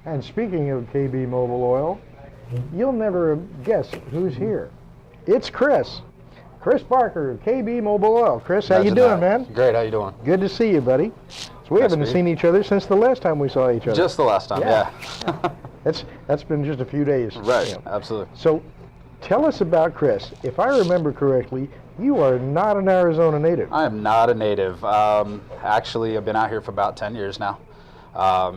And speaking of KB Mobile Oil, you'll never guess who's here. It's Kris. Kris Barker of KB Mobile Oil. Kris, how you doing, man? Great, how you doing? Good to see you, buddy. So we haven't seen each other since the last time we saw each other. Just the last time, yeah. That's been just a few days. Right, absolutely. So tell us about Kris. If I remember correctly, you are not an Arizona native. I am not a native. Actually, I've been out here for about 10 years now.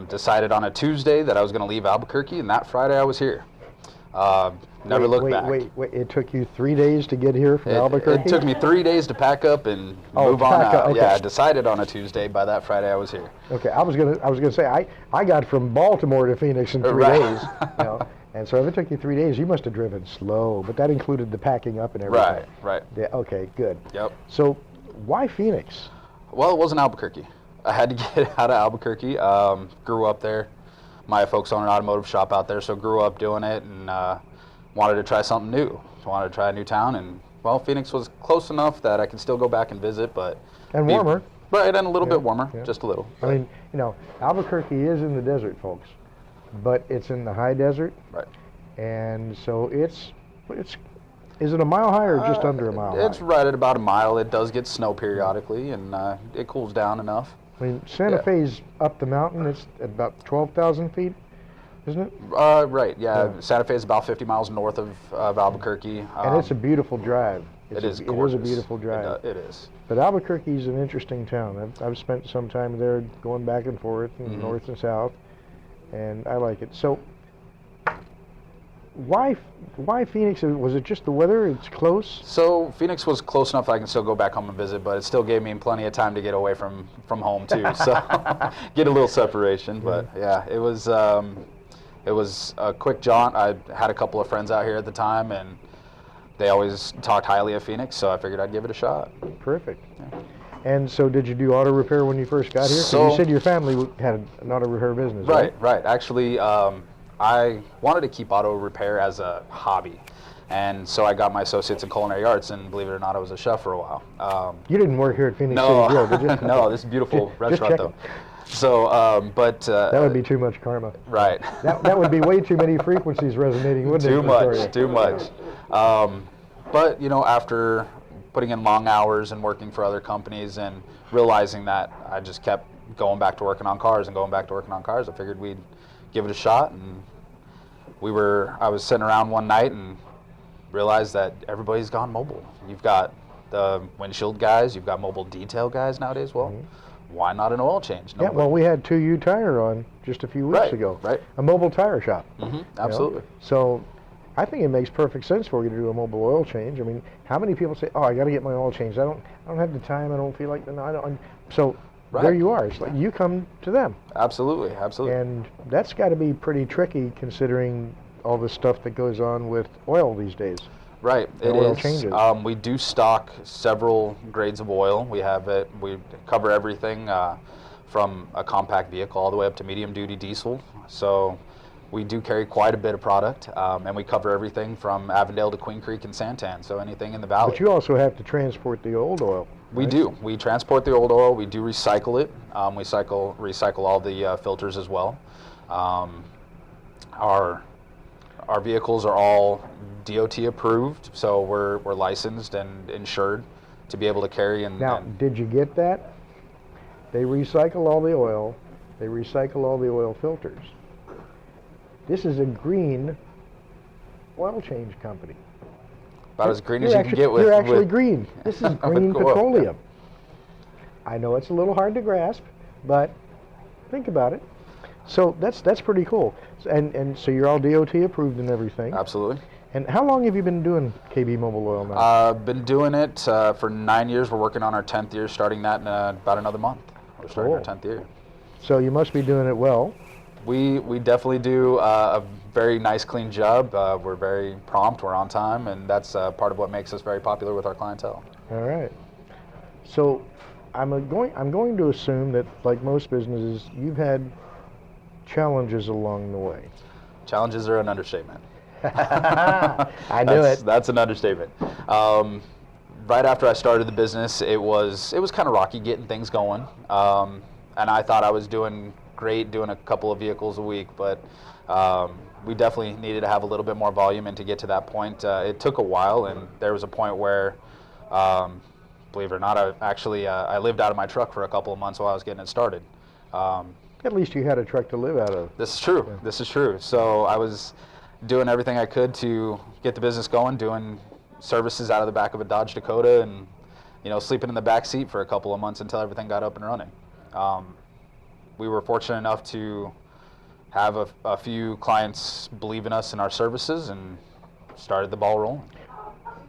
Decided on a Tuesday that I was going to leave Albuquerque, and that Friday I was here. Never looked back. Wait. It took you 3 days to get here from Albuquerque? It took me 3 days to pack up and move on out. Okay. Yeah, I decided on a Tuesday. By that Friday, I was here. Okay, I was gonna say I got from Baltimore to Phoenix in 3 days. You know, and so if it took you 3 days, you must have driven slow. But that included the packing up and everything. Right. Yeah, okay, good. Yep. So why Phoenix? Well, it wasn't Albuquerque. I had to get out of Albuquerque. Grew up there. My folks own an automotive shop out there, so grew up doing it and wanted to try something new. Wanted to try a new town, and well, Phoenix was close enough that I could still go back and visit, but and warmer. Right, and a little bit warmer, just a little. I mean, you know, Albuquerque is in the desert, folks, but it's in the high desert. Right. And so it's is it a mile high or just under a mile high? It's right at about a mile. It does get snow periodically, and it cools down enough. I mean, Santa Fe's up the mountain. It's at about 12,000 feet, isn't it? Right, yeah. Santa Fe is about 50 miles north of Albuquerque. And it's a beautiful drive. It is It gorgeous. is a beautiful drive. It is. But Albuquerque is an interesting town. I've spent some time there going back and forth, and north and south, and I like it. So why Phoenix? Was it just the weather? It's close? So Phoenix was close enough I can still go back home and visit, but it still gave me plenty of time to get away from home too. So get a little separation. But yeah, it was a quick jaunt. I had a couple of friends out here at the time, and they always talked highly of Phoenix, so I figured I'd give it a shot. Perfect. Yeah. And so did you do auto repair when you first got here? So you said your family had an auto repair business, right? Right. Actually, I wanted to keep auto repair as a hobby, and so I got my associates in Culinary Arts, and believe it or not, I was a chef for a while. You didn't work here at Phoenix City Grill, did you? No, this beautiful restaurant though. So, but that would be too much karma. Right. that would be way too many frequencies resonating, wouldn't it? Too much. But you know, after putting in long hours and working for other companies and realizing that I just kept going back to working on cars, I figured we'd give it a shot. And I was sitting around one night and realized that everybody's gone mobile. You've got the windshield guys, you've got mobile detail guys nowadays. Well, why not an oil change? Yeah, well, we had 2U Tire on just a few weeks ago. Right. A mobile tire shop. Absolutely. You know? So I think it makes perfect sense for you to do a mobile oil change. I mean, how many people say, "Oh, I got to get my oil changed. I don't have the time. I don't feel like So there you are. It's like you come to them. Absolutely. And that's got to be pretty tricky considering all the stuff that goes on with oil these days. Right, it oil is. Changes. We do stock several grades of oil. We cover everything from a compact vehicle all the way up to medium duty diesel. So we do carry quite a bit of product, and we cover everything from Avondale to Queen Creek and Santan, so anything in the valley. But you also have to transport the old oil. We do. We transport the old oil. We do recycle it. We recycle all the filters as well. Our vehicles are all DOT approved, so we're licensed and insured to be able to carry. Now, did you get that? They recycle all the oil. They recycle all the oil filters. This is a green oil change company. About as green as you can get with. You're actually green. This is green petroleum. Yeah. I know it's a little hard to grasp, but think about it. So that's pretty cool. And so you're all DOT approved and everything. Absolutely. And how long have you been doing KB Mobile Oil now? I've been doing it for 9 years. We're working on our 10th year, starting that in about another month. We're starting our 10th year. So you must be doing it well. We definitely do a very nice, clean job. We're very prompt. We're on time, and that's part of what makes us very popular with our clientele. All right. So I'm going to assume that, like most businesses, you've had challenges along the way. Challenges are an understatement. I knew it. That's an understatement. Right after I started the business, it was kind of rocky getting things going, and I thought I was doing great doing a couple of vehicles a week, but we definitely needed to have a little bit more volume, and to get to that point, it took a while, and there was a point where, believe it or not, I lived out of my truck for a couple of months while I was getting it started. At least you had a truck to live out of. This is true. Yeah. This is true. So I was doing everything I could to get the business going, doing services out of the back of a Dodge Dakota, and sleeping in the back seat for a couple of months until everything got up and running. We were fortunate enough to have a few clients believe in us and our services, and started the ball rolling.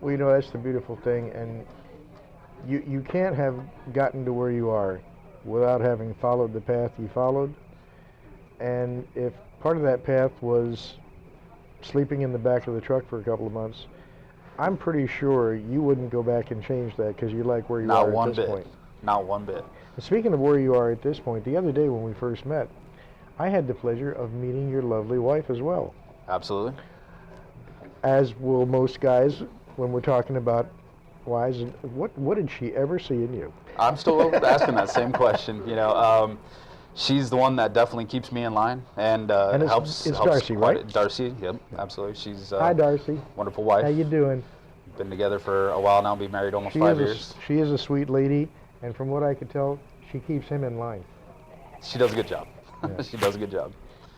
Well, that's the beautiful thing, and you can't have gotten to where you are without having followed the path you followed. And if part of that path was sleeping in the back of the truck for a couple of months, I'm pretty sure you wouldn't go back and change that because you like where you are at this point. Not one bit. And speaking of where you are at this point, the other day when we first met, I had the pleasure of meeting your lovely wife as well. Absolutely. As will most guys when we're talking about wives. What did she ever see in you? I'm still asking that same question. She's the one that definitely keeps me in line and helps. It's Darcy, right? Darcy, yep, absolutely. She's hi, Darcy. Wonderful wife. How you doing? Been together for a while now. Been married almost 5 years. She is a sweet lady, and from what I could tell, she keeps him in line. She does a good job. Yeah. She does a good job.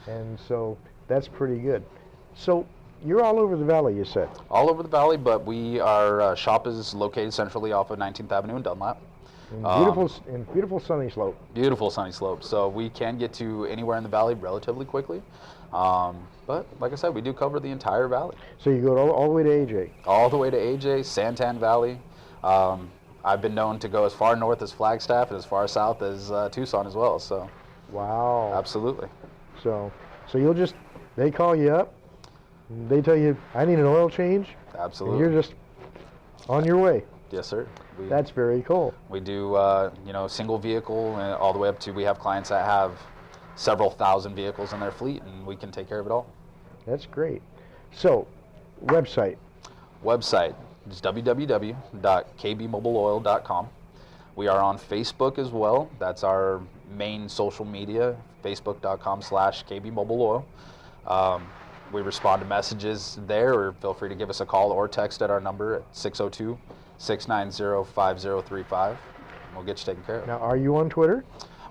And so that's pretty good. So you're all over the valley, you said? All over the valley, but our shop is located centrally off of 19th Avenue in Dunlap. Beautiful sunny slope. Beautiful sunny slope. So we can get to anywhere in the valley relatively quickly. But like I said, we do cover the entire valley. So you go all the way to AJ? All the way to AJ, Santan Valley. I've been known to go as far north as Flagstaff and as far south as Tucson as well. So. Wow. Absolutely. So they call you up, they tell you, I need an oil change. Absolutely. And you're just on your way. Yes, sir. That's very cool. We do, single vehicle all the way up to, we have clients that have several thousand vehicles in their fleet, and we can take care of it all. That's great. So, website is www.kbmobileoil.com. We are on Facebook as well. That's our main social media, facebook.com/kbmobileoil. We respond to messages there, or feel free to give us a call or text at our number at 602-690-5035. We'll get you taken care of. Now, are you on Twitter?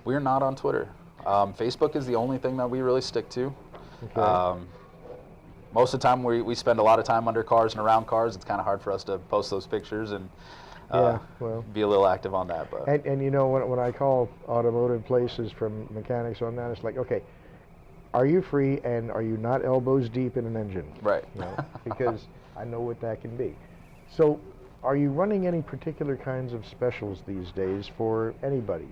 We are not on Twitter. Facebook is the only thing that we really stick to. Okay. Most of the time, we spend a lot of time under cars and around cars. It's kind of hard for us to post those pictures and be a little active on that. But and when I call automotive places from mechanics on that, it's like, okay, are you free and are you not elbows deep in an engine? Right. Because I know what that can be. So, are you running any particular kinds of specials these days for anybody?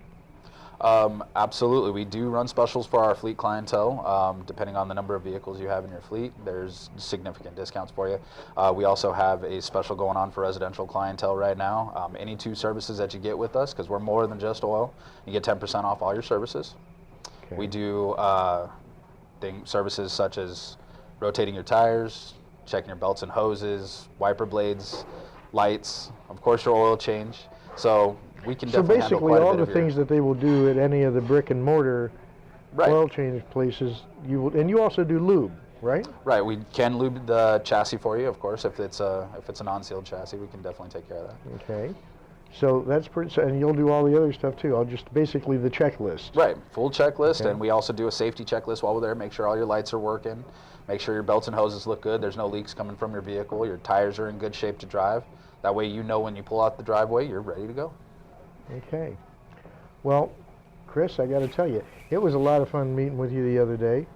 Absolutely. We do run specials for our fleet clientele. Depending on the number of vehicles you have in your fleet, there's significant discounts for you. We also have a special going on for residential clientele right now. Any 2 services that you get with us, because we're more than just oil, you get 10% off all your services. Okay. We do services such as rotating your tires, checking your belts and hoses, wiper blades, lights, of course your oil change. So we can definitely handle quite a bit. So basically all the things that they will do at any of the brick and mortar oil change places, you also do lube, right? Right. We can lube the chassis for you, of course. If it's a non-sealed chassis, we can definitely take care of that. Okay. So that's pretty, and you'll do all the other stuff too. I'll just basically the checklist. Right, full checklist, and we also do a safety checklist while we're there. Make sure all your lights are working. Make sure your belts and hoses look good. There's no leaks coming from your vehicle. Your tires are in good shape to drive. That way, when you pull out the driveway, you're ready to go. Okay. Well, Kris, I got to tell you, it was a lot of fun meeting with you the other day.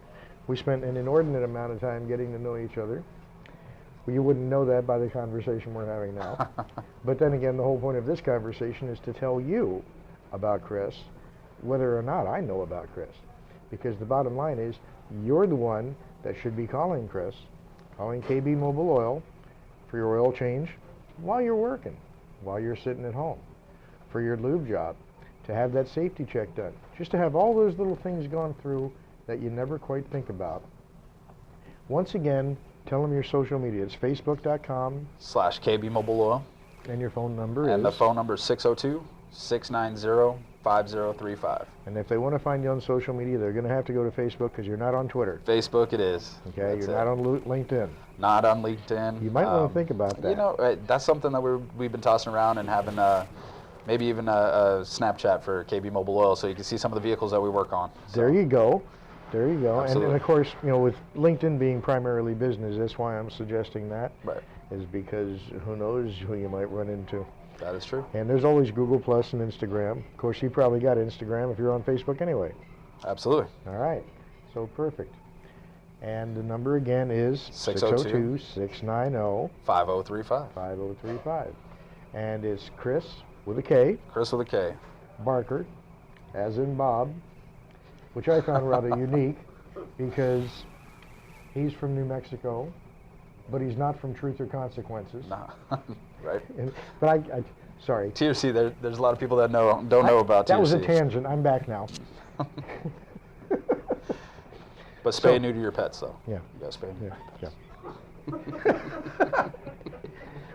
We spent an inordinate amount of time getting to know each other. Well, you wouldn't know that by the conversation we're having now. But then again, the whole point of this conversation is to tell you about Kris, whether or not I know about Kris. Because the bottom line is, you're the one that should be calling Kris, calling KB Mobile Oil for your oil change while you're working, while you're sitting at home, for your lube job, to have that safety check done, just to have all those little things gone through that you never quite think about. Once again, tell them your social media. It's facebook.com/KB Mobile Oil. And your phone number is? And the phone number is 602-690-5035. 5035. And if they want to find you on social media, they're going to have to go to Facebook because you're not on Twitter. Facebook it is. Okay, you're not on LinkedIn. Not on LinkedIn. You might want to think about that. You know, that's something that we've been tossing around and having maybe even a Snapchat for KB Mobile Oil so you can see some of the vehicles that we work on. So. There you go. There you go. Absolutely. And of course, you know, with LinkedIn being primarily business, that's why I'm suggesting that. Right. Is because who knows who you might run into. That is true. And there's always Google Plus and Instagram. Of course, you probably got Instagram if you're on Facebook anyway. Absolutely. All right. So perfect. And the number again is 602-690-5035. 5035. And it's Kris with a K. Kris with a K. Barker, as in Bob, which I found rather unique because he's from New Mexico, but he's not from Truth or Consequences. Nah. Right. But I sorry. TRC, there's a lot of people that don't know about TRC. That was a tangent. I'm back now. But spay and neuter your pets, though. Yeah. You got to spay and neuter Yeah.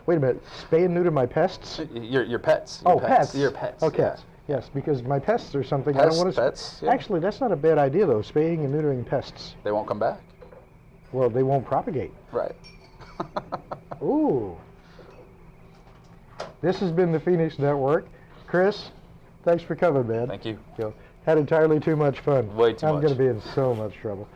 Wait a minute. Spay and neuter my pests? Your pets. Pets. Your pets. Okay. Yeah. Yes, because my pests are something I don't want to... Pets, yeah. Actually, that's not a bad idea, though, spaying and neutering pests. They won't come back. Well, they won't propagate. Right. Ooh. This has been the Phoenix Network. Kris, thanks for coming, man. Thank you. Had entirely too much fun. Way too much. I'm going to be in so much trouble.